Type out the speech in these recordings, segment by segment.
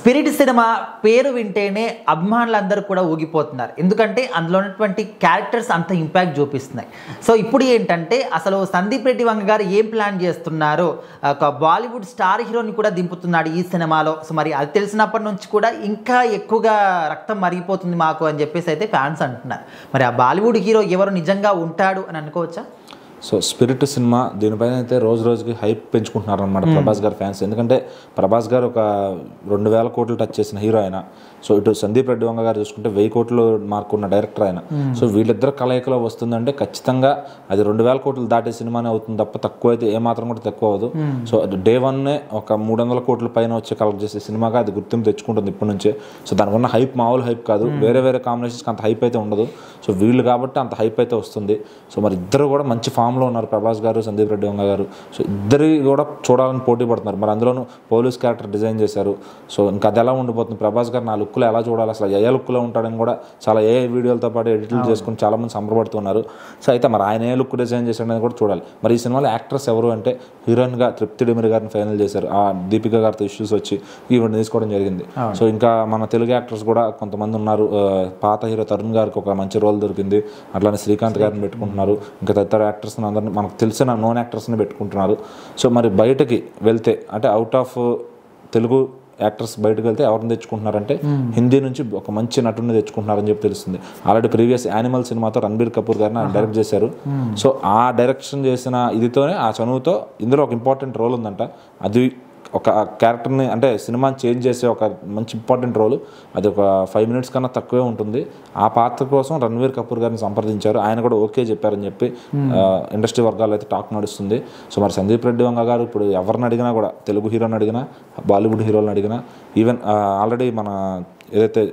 Spirit cinema పేరు వింటేనే అభిమానులందరూ కూడా ఊగిపోతున్నారు. ఎందుకంటే అందులో ఉన్నటువంటి క్యారెక్టర్స్ అంత ఇంపాక్ట్ చూపిస్తున్నాయి. సో ఇప్పుడు ఏంటంటే అసలు సందీప్ రెడ్డి వంగ గారు ఏం ప్లాన్ చేస్తున్నారో, ఒక బాలీవుడ్ స్టార్ హీరోని కూడా దింపుతున్నాడు ఈ సినిమాలో. సో మరి అది తెలిసినప్పటి నుంచి కూడా ఇంకా ఎక్కువగా రక్తం మరిగిపోతుంది మాకు అని చెప్పేసి అయితే ఫ్యాన్స్ అంటున్నారు. మరి ఆ బాలీవుడ్ హీరో ఎవరు నిజంగా ఉంటాడు అని అనుకోవచ్చా? సో స్పిరిట్ సినిమా దీనిపైన అయితే రోజు రోజుకి హైప్ పెంచుకుంటున్నారు అనమాట ప్రభాస్ గారు ఫ్యాన్స్. ఎందుకంటే ప్రభాస్ గారు ఒక 2000 కోట్లు టచ్ చేసిన హీరో ఆయన. సో ఇటు సందీప్ రెడ్డి వంగ గారు చూసుకుంటే 1000 కోట్లు మార్కు ఉన్న డైరెక్టర్ ఆయన. సో వీళ్ళిద్దరు కలయికలో వస్తుందంటే ఖచ్చితంగా అది 2000 కోట్లు దాటే సినిమానే అవుతుంది తప్ప తక్కువ అయితే ఏమాత్రం కూడా తక్కువ అవ్వదు. సో డే వన్నే ఒక 300 కోట్ల పైన వచ్చి కలెక్ట్ చేసే సినిమాగా అది గుర్తింపు తెచ్చుకుంటుంది ఇప్పటి నుంచే. సో దానికి ఉన్న హైప్ మామూలు హైప్ కాదు, వేరే వేరే కాంబినేషన్స్కి అంత హైప్ అయితే ఉండదు. సో వీళ్ళు కాబట్టి అంత హైప్ అయితే వస్తుంది. సో మరి ఇద్దరు కూడా మంచి ఫామ్లో ఉన్నారు, ప్రభాస్ గారు సందీప్ రెడ్డి వంగ గారు. సో ఇద్దరు కూడా చూడాలని పోటీ పడుతున్నారు. మరి అందులోనూ పోలీస్ క్యారెక్టర్ డిజైన్ చేశారు. సో ఇంకా అది ఎలా ఉండిపోతుంది, ప్రభాస్ గారు నా లుక్లో ఎలా చూడాలి, అసలు ఏ లుక్లో ఉంటాడని కూడా చాలా ఏ వీడియోలతో పాటు ఎడిట్లు చేసుకుని చాలా మంది సంబరపడుతున్నారు. సో అయితే మరి ఆయన ఏ లుక్ డిజైన్ చేశాడని కూడా చూడాలి. మరి ఈ సినిమాలో యాక్ట్రెస్ ఎవరు అంటే హీరోయిన్గా తృప్తి డిమిరి గారిని ఫైనల్ చేశారు. ఆ దీపిక గారితో ఇష్యూస్ వచ్చి ఈవెంట్ తీసుకోవడం జరిగింది. సో ఇంకా మన తెలుగు యాక్టర్స్ కూడా కొంతమంది ఉన్నారు. పాత హీరో తరుణ్ గారికి ఒక మంచి రోల్ దొరికింది, అట్లానే శ్రీకాంత్ గారిని పెట్టుకుంటున్నారు. ఇంకా తదితర యాక్టర్స్ని అందరినీ మనకు తెలిసిన నోన్ యాక్టర్స్ని పెట్టుకుంటున్నారు. సో మరి బయటకి వెళ్తే అంటే అవుట్ ఆఫ్ తెలుగు యాక్టర్స్ బయటకు వెళ్తే ఎవరిని తెచ్చుకుంటున్నారంటే హిందీ నుంచి ఒక మంచి నటుడిని తెచ్చుకుంటున్నారని చెప్పి తెలుస్తుంది. ఆల్రెడీ ప్రీవియస్ యానిమల్ సినిమాతో రణబీర్ కపూర్ గారిని ఆయన డైరెక్ట్ చేశారు. సో ఆ డైరెక్షన్ చేసిన ఇదితోనే ఆ చనువుతో ఇందులో ఒక ఇంపార్టెంట్ రోల్ ఉందంట. అది ఒక క్యారెక్టర్ని అంటే సినిమాని చేంజ్ చేసే ఒక మంచి ఇంపార్టెంట్ రోల్. అది ఒక 5 minutes కన్నా తక్కువే ఉంటుంది. ఆ పాత్ర కోసం రణబీర్ కపూర్ గారిని సంప్రదించారు. ఆయన కూడా ఓకే చెప్పారని చెప్పి ఇండస్ట్రీ వర్గాల్లో అయితే టాక్ నడుస్తుంది. సో మరి సందీప్ రెడ్డి వంగ గారు ఇప్పుడు ఎవరిని అడిగినా కూడా, తెలుగు హీరోని అడిగినా, బాలీవుడ్ హీరోని అడిగినా, ఈవెన్ ఆల్రెడీ మన ఏదైతే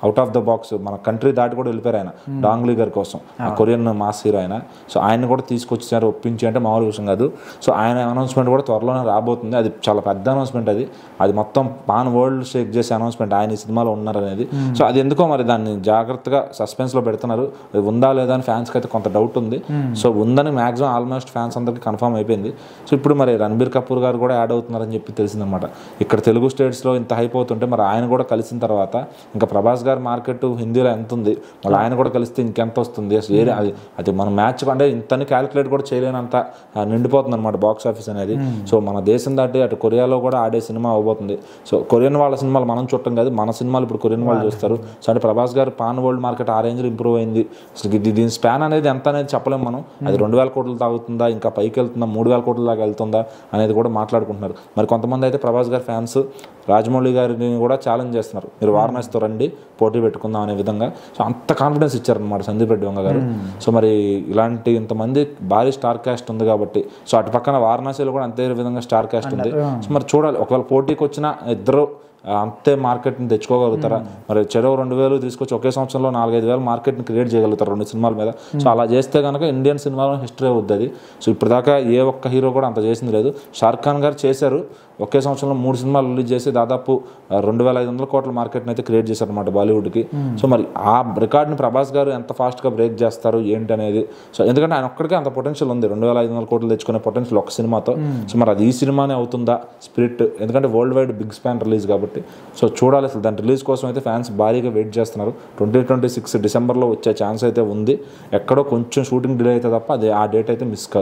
అవుట్ ఆఫ్ ద బాక్స్ మన కంట్రీ దాటి కూడా వెళ్ళిపోయారు ఆయన డాంగ్లీ గారి కోసం, ఆ కొరియన్ మాస్ హీరో ఆయన. సో ఆయన కూడా తీసుకొచ్చారు, ఒప్పించి అంటే మామూలు విషయం కాదు. సో ఆయన అనౌన్స్మెంట్ కూడా త్వరలోనే రాబోతుంది. అది చాలా పెద్ద అనౌన్స్మెంట్. అది మొత్తం పాన్ వరల్డ్ షేక్ చేసే అనౌన్స్మెంట్ ఆయన ఈ సినిమాలో ఉన్నారనేది. సో అది ఎందుకో మరి దాన్ని జాగ్రత్తగా సస్పెన్స్లో పెడుతున్నారు. అది ఉందా లేదా అని ఫ్యాన్స్కి అయితే కొంత డౌట్ ఉంది. సో ఉందని మ్యాక్సిమం ఆల్మోస్ట్ ఫ్యాన్స్ అందరికీ కన్ఫర్మ్ అయిపోయింది. సో ఇప్పుడు మరి రణబీర్ కపూర్ గారు కూడా యాడ్ అవుతున్నారని చెప్పి తెలిసిందనమాట. ఇక్కడ తెలుగు స్టేట్స్లో ఇంత హైప్ అవుతుంటే మరి ఆయన కూడా కలిసిన తర్వాత ఇంకా ప్రభాస్ గారి మార్కెట్ హిందీలో ఎంత ఉంది, మళ్ళీ ఆయన కూడా కలిస్తే ఇంకెంత వస్తుంది. అసలు అది మన మ్యాచ్ అంటే ఇంతని క్యాలిక్యులేట్ కూడా చేయలేనంత నిండిపోతుంది అనమాట బాక్స్ ఆఫీస్ అనేది. సో మన దేశం దాటి అటు కొరియాలో కూడా ఆడే సినిమా అవబోతుంది. సో కొరియన్ వాళ్ళ సినిమాలు మనం చూడటం కాదు, మన సినిమాలు ఇప్పుడు కొరియన్ వాళ్ళు చూస్తారు. సో అంటే ప్రభాస్ గారు పాన్ వరల్డ్ మార్కెట్ ఆ రేంజ్లో ఇంప్రూవ్ అయింది. అసలు దీని స్పాన్ అనేది ఎంత అనేది చెప్పలేము మనం. అది 2000 కోట్లు తాగుతుందా, ఇంకా పైకి వెళ్తుందా, 3000 కోట్ల దాకా వెళ్తుందా అనేది కూడా మాట్లాడుకుంటున్నారు. మరి కొంతమంది అయితే ప్రభాస్ గారి ఫ్యాన్స్ రాజమౌళి గారిని కూడా ఛాలెంజ్ చేస్తున్నారు, మీరు వారణాసితో రండి పోటీ పెట్టుకుందాం అనే విధంగా. సో అంత కాన్ఫిడెన్స్ ఇచ్చారనమాట సందీప్ రెడ్డి వంగ గారు. సో మరి ఇలాంటి ఇంతమంది భారీ స్టార్ క్యాస్ట్ ఉంది కాబట్టి, సో అటు పక్కన వారణాసిలో కూడా అంతే విధంగా స్టార్ క్యాస్ట్ ఉంది. సో మరి చూడాలి, ఒకవేళ పోటీకి వచ్చిన ఇద్దరు అంతే మార్కెట్ని తెచ్చుకోగలుగుతారా, మరి చెరో 2000 తీసుకొచ్చి ఒకే సంవత్సరంలో 4-5 వేల మార్కెట్ని క్రియేట్ చేయగలుగుతారు 2 సినిమాల మీద. సో అలా చేస్తే కనుక ఇండియన్ సినిమాలో హిస్టరీ అవుతుంది. సో ఇప్పుడు దాకా ఏ ఒక్క హీరో కూడా అంత చేసింది లేదు. షారుఖ్ ఖాన్ గారు చేశారు, ఒకే సంవత్సరంలో 3 సినిమాలు రిలీజ్ చేసి దాదాపు 2500 కోట్ల మార్కెట్ని అయితే క్రియేట్ చేశారు అనమాట బాలీవుడ్కి. సో మరి ఆ రికార్డ్ని ప్రభాస్ గారు ఎంత ఫాస్ట్గా బ్రేక్ చేస్తారు ఏంటి అనేది. సో ఎందుకంటే ఆయన ఒక్కడికే అంత పొటెన్షియల్ ఉంది, 2500 కోట్లు తెచ్చుకునే పొటెన్షియల్ ఒక సినిమాతో. సో మరి అది ఈ సినిమానే అవుతుందా స్పిరిట్, ఎందుకంటే world wide big span release కాబట్టి. సో చూడాలి, అసలు దాని రిలీజ్ కోసం అయితే ఫ్యాన్స్ భారీగా వెయిట్ చేస్తున్నారు. 2026 డిసెంబర్లో వచ్చే ఛాన్స్ అయితే ఉంది. ఎక్కడో కొంచెం షూటింగ్ డిలే అయితే తప్ప అది ఆ డేట్ అయితే మిస్ కాదు.